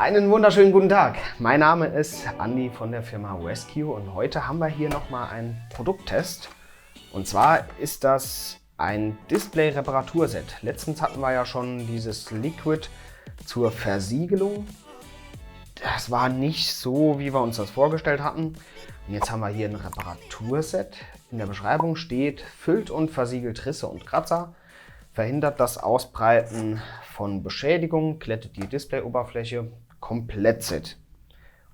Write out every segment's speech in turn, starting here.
Einen wunderschönen guten Tag. Mein Name ist Andi von der Firma Rescue und heute haben wir hier nochmal einen Produkttest. Und zwar ist das ein Display-Reparaturset. Letztens hatten wir ja schon dieses Liquid zur Versiegelung. Das war nicht so, wie wir uns das vorgestellt hatten. Und jetzt haben wir hier ein Reparaturset. In der Beschreibung steht, füllt und versiegelt Risse und Kratzer, verhindert das Ausbreiten von Beschädigungen, glättet die Displayoberfläche, Komplettset.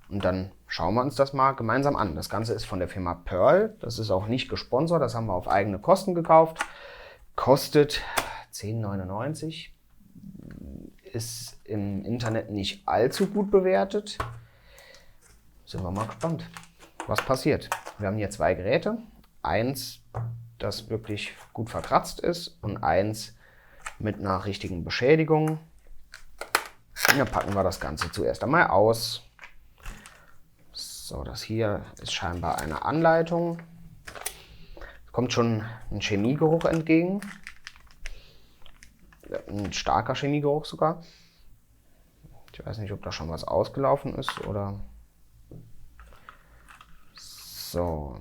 Und dann schauen wir uns das mal gemeinsam an. Das Ganze ist von der Firma Pearl. Das ist auch nicht gesponsert, das haben wir auf eigene Kosten gekauft. Kostet 10,99 €. Ist im Internet nicht allzu gut bewertet. Sind wir mal gespannt, was passiert. Wir haben hier zwei Geräte. Eins, das wirklich gut verkratzt ist und eins mit einer richtigen Beschädigung. Und dann packen wir das Ganze zuerst einmal aus. So, das hier ist scheinbar eine Anleitung. Es kommt schon ein Chemiegeruch entgegen. Ein starker Chemiegeruch sogar. Ich weiß nicht, ob da schon was ausgelaufen ist oder... So.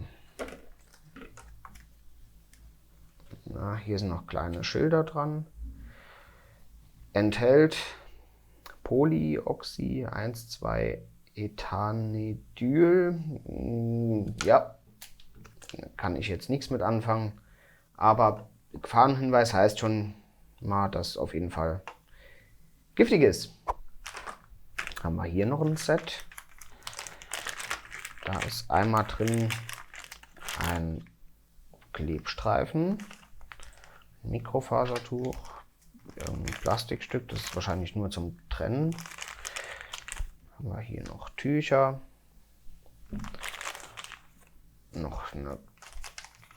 Na, hier sind noch kleine Schilder dran. Enthält Polyoxy 1,2-Ethanidyl. Ja, kann ich jetzt nichts mit anfangen. Aber Gefahrenhinweis heißt schon mal, dass auf jeden Fall giftig ist. Haben wir hier noch ein Set. Da ist einmal drin ein Klebstreifen, Mikrofasertuch, ein Plastikstück, das ist wahrscheinlich nur zum Trennen. Haben wir hier noch Tücher, noch eine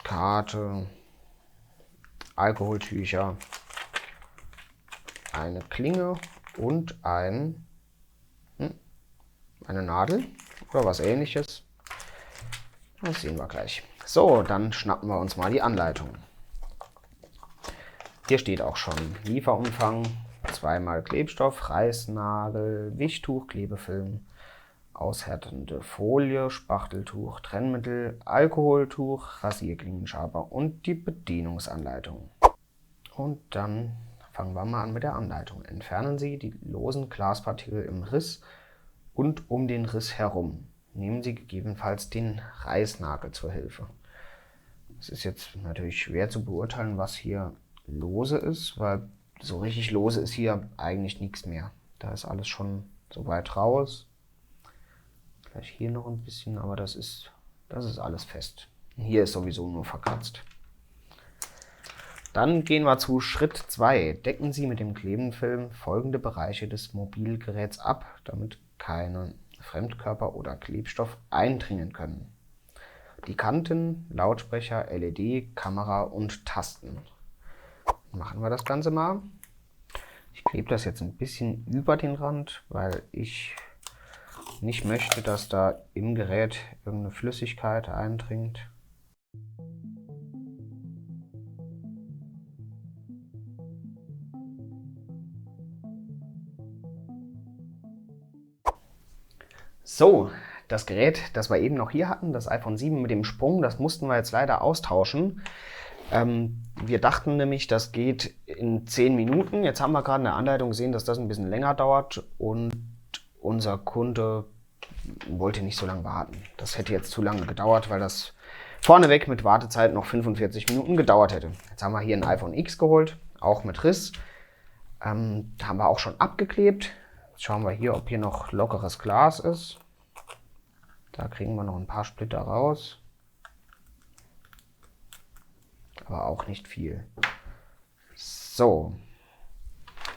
Karte, Alkoholtücher, eine Klinge und eine Nadel oder was Ähnliches. Das sehen wir gleich. So, dann schnappen wir uns mal die Anleitung. Hier steht auch schon Lieferumfang, 2x Klebstoff, Reißnagel, Wischtuch, Klebefilm, aushärtende Folie, Spachteltuch, Trennmittel, Alkoholtuch, Rasierklingenschaber und die Bedienungsanleitung. Und dann fangen wir mal an mit der Anleitung. Entfernen Sie die losen Glaspartikel im Riss und um den Riss herum. Nehmen Sie gegebenenfalls den Reißnagel zur Hilfe. Es ist jetzt natürlich schwer zu beurteilen, was hier lose ist, weil so richtig lose ist hier eigentlich nichts mehr. Da ist alles schon so weit raus. Vielleicht hier noch ein bisschen, aber das ist alles fest. Hier ist sowieso nur verkratzt. Dann gehen wir zu Schritt 2. Decken Sie mit dem Klebenfilm folgende Bereiche des Mobilgeräts ab, damit keine Fremdkörper oder Klebstoff eindringen können. Die Kanten, Lautsprecher, LED, Kamera und Tasten. Machen wir das Ganze mal. Ich klebe das jetzt ein bisschen über den Rand, weil ich nicht möchte, dass da im Gerät irgendeine Flüssigkeit eindringt. So, das Gerät, das wir eben noch hier hatten, das iPhone 7 mit dem Sprung, das mussten wir jetzt leider austauschen. Wir dachten nämlich, das geht in 10 Minuten. Jetzt haben wir gerade in der Anleitung gesehen, dass das ein bisschen länger dauert und unser Kunde wollte nicht so lange warten. Das hätte jetzt zu lange gedauert, weil das vorneweg mit Wartezeit noch 45 Minuten gedauert hätte. Jetzt haben wir hier ein iPhone X geholt, auch mit Riss. Haben wir auch schon abgeklebt. Jetzt schauen wir hier, ob hier noch lockeres Glas ist. Da kriegen wir noch ein paar Splitter raus. Aber auch nicht viel. So,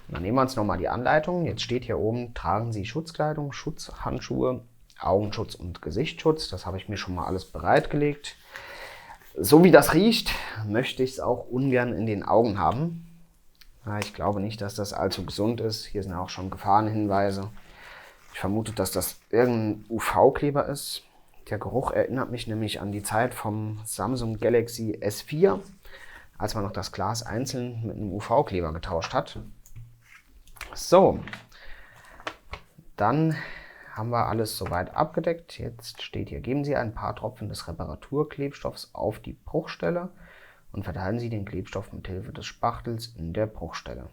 dann nehmen wir uns nochmal die Anleitung. Jetzt steht hier oben, tragen Sie Schutzkleidung, Schutzhandschuhe, Augenschutz und Gesichtsschutz. Das habe ich mir schon mal alles bereitgelegt. So wie das riecht, möchte ich es auch ungern in den Augen haben. Ich glaube nicht, dass das allzu gesund ist. Hier sind auch schon Gefahrenhinweise. Ich vermute, dass das irgendein UV-Kleber ist. Der Geruch erinnert mich nämlich an die Zeit vom Samsung Galaxy S4, als man noch das Glas einzeln mit einem UV-Kleber getauscht hat. So, Dann haben wir alles soweit abgedeckt. Jetzt steht hier, geben Sie ein paar Tropfen des Reparaturklebstoffs auf die Bruchstelle und verteilen Sie den Klebstoff mit Hilfe des Spachtels in der Bruchstelle.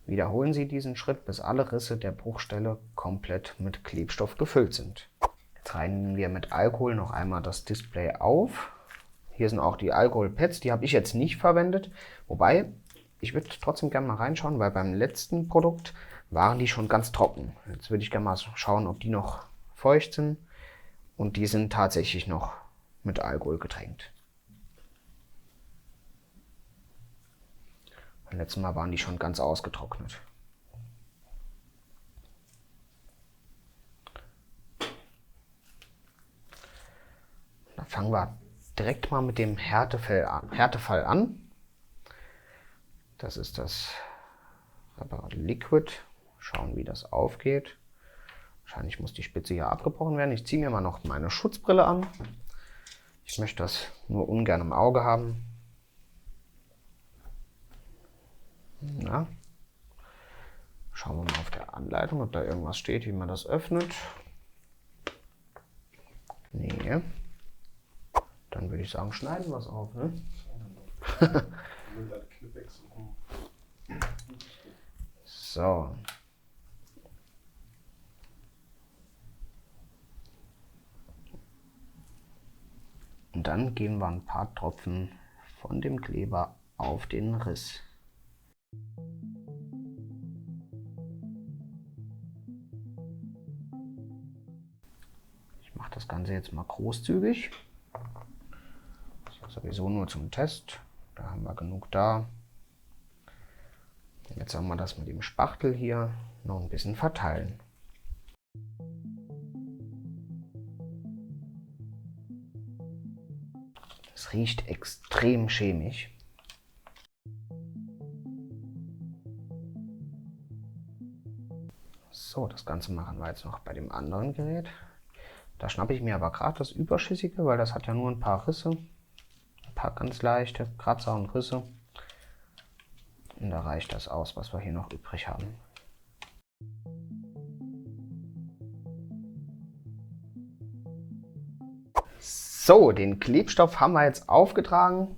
Wiederholen Sie diesen Schritt, bis alle Risse der Bruchstelle komplett mit Klebstoff gefüllt sind. Jetzt reinigen wir mit Alkohol noch einmal das Display auf. Hier sind auch die Alkoholpads, die habe ich jetzt nicht verwendet. Wobei, ich würde trotzdem gerne mal reinschauen, weil beim letzten Produkt waren die schon ganz trocken. Jetzt würde ich gerne mal schauen, ob die noch feucht sind. Und die sind tatsächlich noch mit Alkohol getränkt. Beim letzten Mal waren die schon ganz ausgetrocknet. Dann fangen wir direkt mal mit dem Härtefall an. Das ist das Liquid. Schauen, wie das aufgeht. Wahrscheinlich muss die Spitze hier abgebrochen werden. Ich ziehe mir mal noch meine Schutzbrille an. Ich möchte das nur ungern im Auge haben. Na, schauen wir mal auf der Anleitung, ob da irgendwas steht, wie man das öffnet. Nee. Dann würde ich sagen, schneiden wir es auf, ne? So. Und dann geben wir ein paar Tropfen von dem Kleber auf den Riss. Ich mache das Ganze jetzt mal großzügig. Das ist sowieso nur zum Test. Da haben wir genug da. Jetzt haben wir das mit dem Spachtel hier noch ein bisschen verteilen. Es riecht extrem chemisch. So, das Ganze machen wir jetzt noch bei dem anderen Gerät. Da schnappe ich mir aber gerade das Überschüssige, weil das hat ja nur ein paar Risse. Ein paar ganz leichte Kratzer und Risse. Und da reicht das aus, was wir hier noch übrig haben. So, den Klebstoff haben wir jetzt aufgetragen.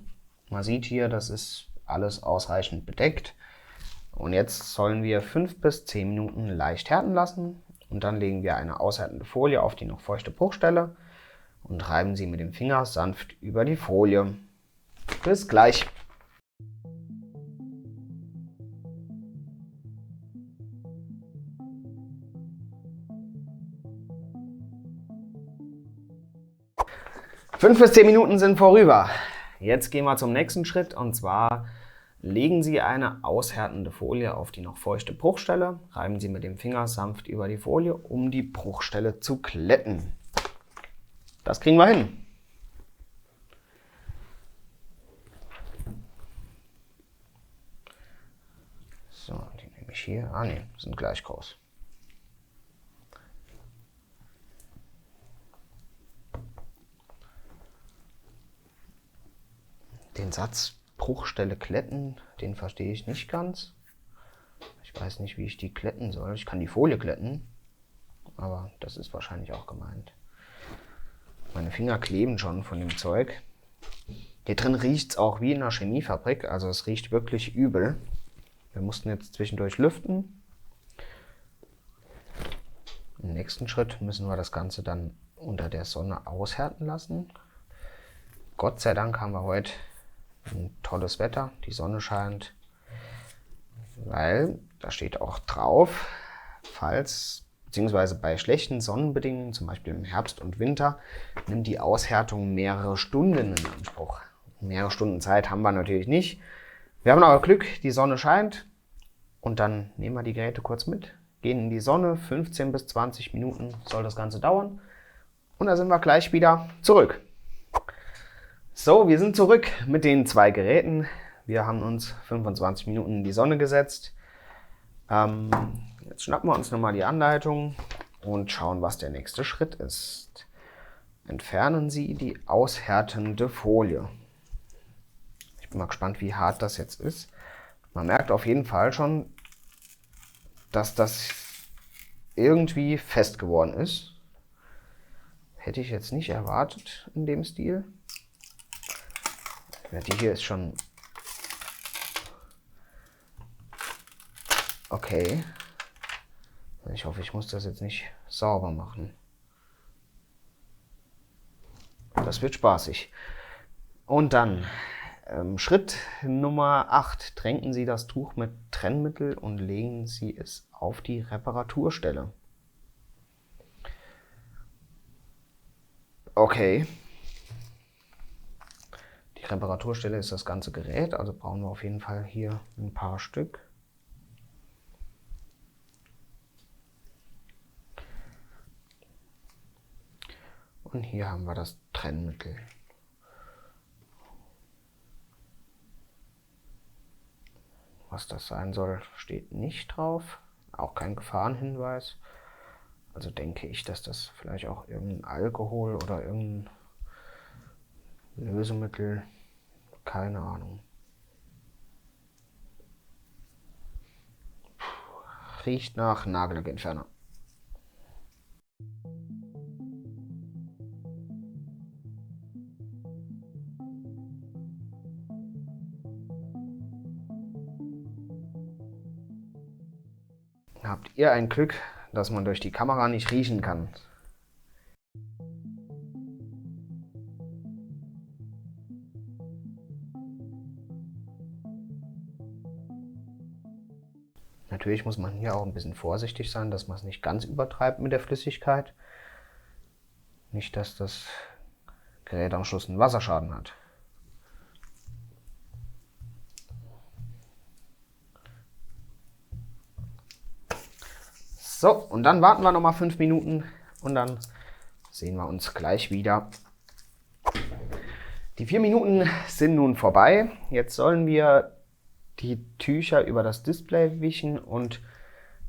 Man sieht hier, das ist alles ausreichend bedeckt. Und jetzt sollen wir 5 bis 10 Minuten leicht härten lassen. Und dann legen wir eine aushärtende Folie auf die noch feuchte Bruchstelle und reiben sie mit dem Finger sanft über die Folie. Bis gleich! Fünf bis 10 Minuten sind vorüber. Jetzt gehen wir zum nächsten Schritt und zwar legen Sie eine aushärtende Folie auf die noch feuchte Bruchstelle, reiben Sie mit dem Finger sanft über die Folie, um die Bruchstelle zu glätten. Das kriegen wir hin. So, die nehme ich hier. Ah ne, sind gleich groß. Den Satz Bruchstelle glätten, den verstehe ich nicht ganz. Ich weiß nicht, wie ich die glätten soll. Ich kann die Folie glätten, aber das ist wahrscheinlich auch gemeint. Meine Finger kleben schon von dem Zeug. Hier drin riecht es auch wie in einer Chemiefabrik, also es riecht wirklich übel. Wir mussten jetzt zwischendurch lüften. Im nächsten Schritt müssen wir das Ganze dann unter der Sonne aushärten lassen. Gott sei Dank haben wir heute ein tolles Wetter, die Sonne scheint, weil da steht auch drauf, beziehungsweise bei schlechten Sonnenbedingungen, zum Beispiel im Herbst und Winter, nimmt die Aushärtung mehrere Stunden in Anspruch. Mehrere Stunden Zeit haben wir natürlich nicht. Wir haben aber Glück, die Sonne scheint und dann nehmen wir die Geräte kurz mit, gehen in die Sonne, 15 bis 20 Minuten soll das Ganze dauern und dann sind wir gleich wieder zurück. So, wir sind zurück mit den 2 Geräten. Wir haben uns 25 Minuten in die Sonne gesetzt. Jetzt schnappen wir uns nochmal die Anleitung und schauen, was der nächste Schritt ist. Entfernen Sie die aushärtende Folie. Ich bin mal gespannt, wie hart das jetzt ist. Man merkt auf jeden Fall schon, dass das irgendwie fest geworden ist. Hätte ich jetzt nicht erwartet in dem Stil. Ja, die hier ist schon okay. Ich hoffe, ich muss das jetzt nicht sauber machen. Das wird spaßig. Und dann Schritt Nummer 8. Tränken Sie das Tuch mit Trennmittel und legen Sie es auf die Reparaturstelle. Okay. Die Reparaturstelle ist das ganze Gerät, also brauchen wir auf jeden Fall hier ein paar Stück. Und hier haben wir das Trennmittel. Was das sein soll, steht nicht drauf. Auch kein Gefahrenhinweis. Also denke ich, dass das vielleicht auch irgendein Alkohol oder irgendein Lösemittel, keine Ahnung. Riecht nach Nagellackentferner. Habt ihr ein Glück, dass man durch die Kamera nicht riechen kann? Natürlich muss man hier auch ein bisschen vorsichtig sein, dass man es nicht ganz übertreibt mit der Flüssigkeit. Nicht, dass das Gerät am Schluss einen Wasserschaden hat. So, und dann warten wir nochmal 5 Minuten und dann sehen wir uns gleich wieder. Die 4 Minuten sind nun vorbei. Jetzt sollen wir die Tücher über das Display wischen und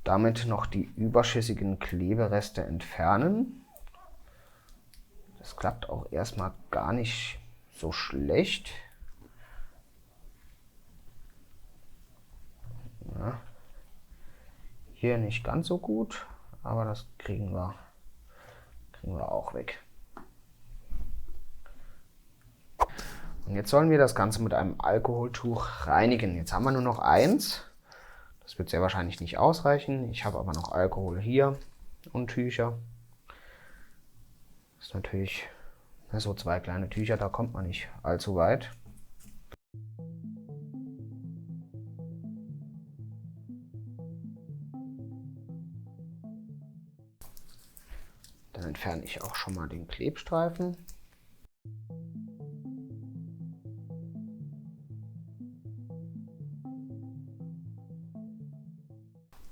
damit noch die überschüssigen Klebereste entfernen. Das klappt auch erstmal gar nicht so schlecht. Ja. Hier nicht ganz so gut, aber das kriegen wir auch weg. Und jetzt sollen wir das Ganze mit einem Alkoholtuch reinigen. Jetzt haben wir nur noch eins. Das wird sehr wahrscheinlich nicht ausreichen. Ich habe aber noch Alkohol hier und Tücher. Das ist natürlich so 2 kleine Tücher, da kommt man nicht allzu weit. Dann entferne ich auch schon mal den Klebstreifen.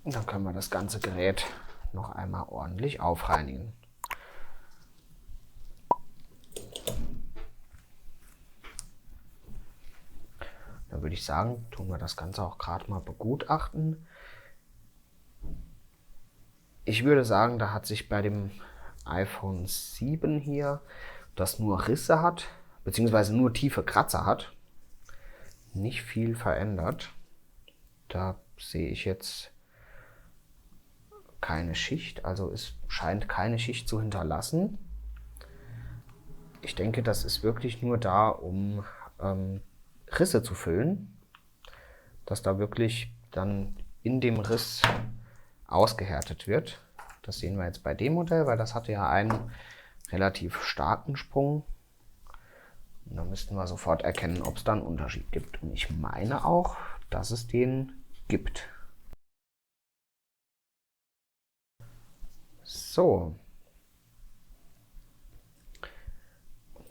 Und dann können wir das ganze Gerät noch einmal ordentlich aufreinigen. Dann würde ich sagen, tun wir das Ganze auch gerade mal begutachten. Ich würde sagen, da hat sich bei dem iPhone 7 hier, das nur Risse hat, beziehungsweise nur tiefe Kratzer hat, nicht viel verändert. Da sehe ich jetzt keine Schicht, also es scheint keine Schicht zu hinterlassen. Ich denke, das ist wirklich nur da, um Risse zu füllen, dass da wirklich dann in dem Riss ausgehärtet wird. Das sehen wir jetzt bei dem Modell, weil das hatte ja einen relativ starken Sprung. Und da müssten wir sofort erkennen, ob es da einen Unterschied gibt. Und ich meine auch, dass es den gibt. So.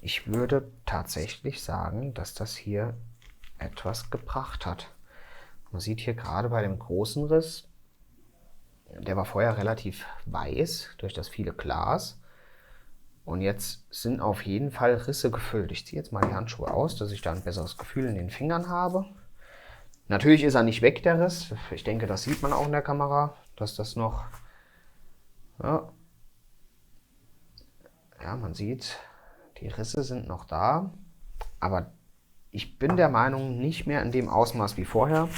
Ich würde tatsächlich sagen, dass das hier etwas gebracht hat. Man sieht hier gerade bei dem großen Riss, der war vorher relativ weiß durch das viele Glas. Und jetzt sind auf jeden Fall Risse gefüllt. Ich ziehe jetzt mal die Handschuhe aus, dass ich da ein besseres Gefühl in den Fingern habe. Natürlich ist er nicht weg, der Riss. Ich denke, das sieht man auch in der Kamera, dass das noch... Ja, man sieht, die Risse sind noch da. Aber ich bin der Meinung, nicht mehr in dem Ausmaß wie vorher.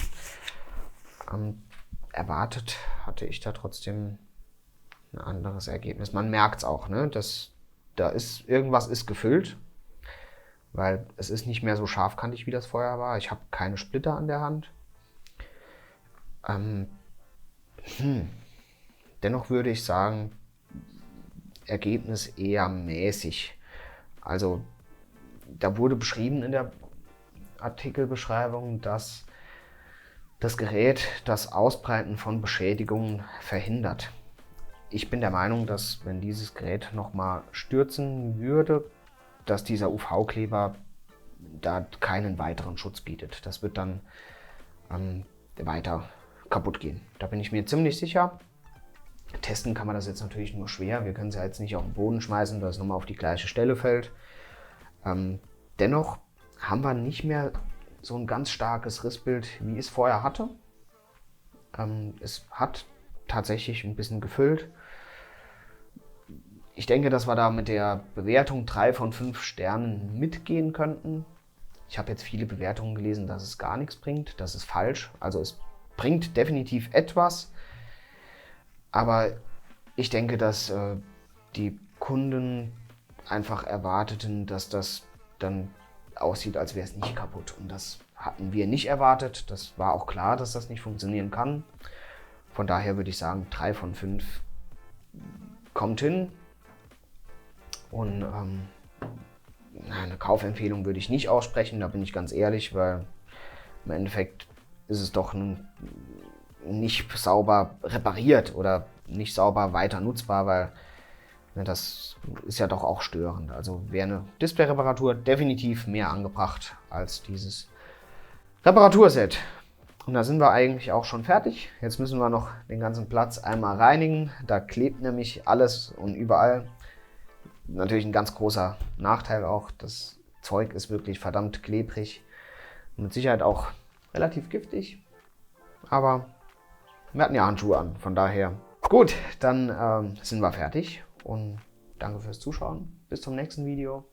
Erwartet hatte ich da trotzdem ein anderes Ergebnis. Man merkt es auch, ne? Irgendwas ist gefüllt, weil es ist nicht mehr so scharfkantig, wie das vorher war. Ich habe keine Splitter an der Hand. Dennoch würde ich sagen, Ergebnis eher mäßig. Also da wurde beschrieben in der Artikelbeschreibung, dass das Gerät das Ausbreiten von Beschädigungen verhindert. Ich bin der Meinung, dass wenn dieses Gerät nochmal stürzen würde, dass dieser UV-Kleber da keinen weiteren Schutz bietet. Das wird dann weiter kaputt gehen. Da bin ich mir ziemlich sicher. Testen kann man das jetzt natürlich nur schwer. Wir können es ja jetzt nicht auf den Boden schmeißen, dass es nochmal auf die gleiche Stelle fällt. Dennoch haben wir nicht mehr so ein ganz starkes Rissbild, wie ich es vorher hatte. Es hat tatsächlich ein bisschen gefüllt. Ich denke, dass wir da mit der Bewertung 3 von 5 Sternen mitgehen könnten. Ich habe jetzt viele Bewertungen gelesen, dass es gar nichts bringt. Das ist falsch. Also es bringt definitiv etwas. Aber ich denke, dass die Kunden einfach erwarteten, dass das dann aussieht, als wäre es nicht kaputt. Und das hatten wir nicht erwartet. Das war auch klar, dass das nicht funktionieren kann. Von daher würde ich sagen, 3 von 5 kommt hin. Und eine Kaufempfehlung würde ich nicht aussprechen, da bin ich ganz ehrlich, weil im Endeffekt ist es doch nicht sauber repariert oder nicht sauber weiter nutzbar, weil das ist ja doch auch störend. Also wäre eine Display-Reparatur definitiv mehr angebracht als dieses Reparaturset. Und da sind wir eigentlich auch schon fertig. Jetzt müssen wir noch den ganzen Platz einmal reinigen. Da klebt nämlich alles und überall. Natürlich ein ganz großer Nachteil auch. Das Zeug ist wirklich verdammt klebrig. Mit Sicherheit auch relativ giftig. Aber wir hatten ja Handschuhe an, von daher. Gut, dann sind wir fertig und danke fürs Zuschauen. Bis zum nächsten Video.